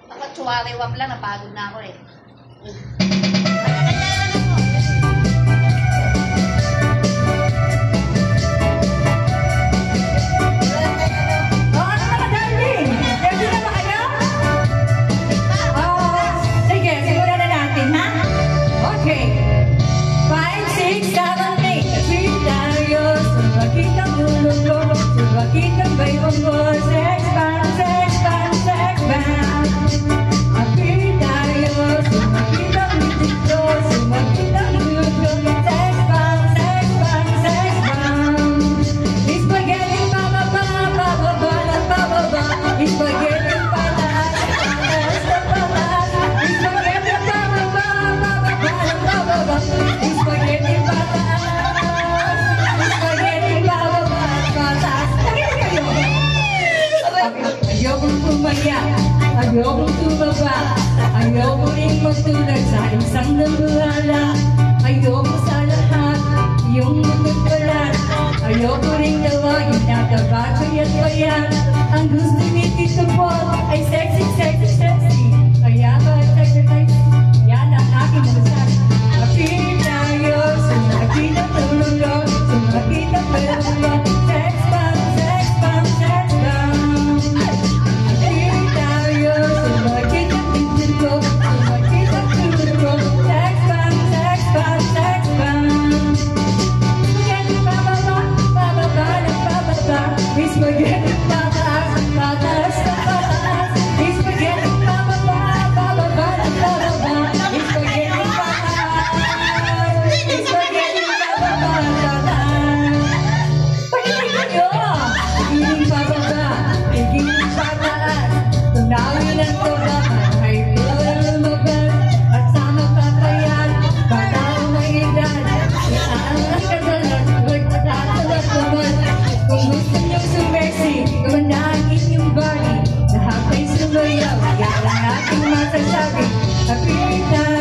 Ako, tsuwariwam lang, napagod na ako eh. Ayokong tumaba, ayoko rin magtulad sa isang nabuhala. Ayoko sa lahat, yung magagpalat. Ayoko rin tawagin na kabagoy at bayan. Ang gusto ni Tito Paul ay sexy, sexy, sexy. Kaya ba exercise? Yan ang aking masasabi. Mapilit tayo, sumaki na tulog, sumaki na tulog. Sex bomb, sex bomb, sex bomb. Happy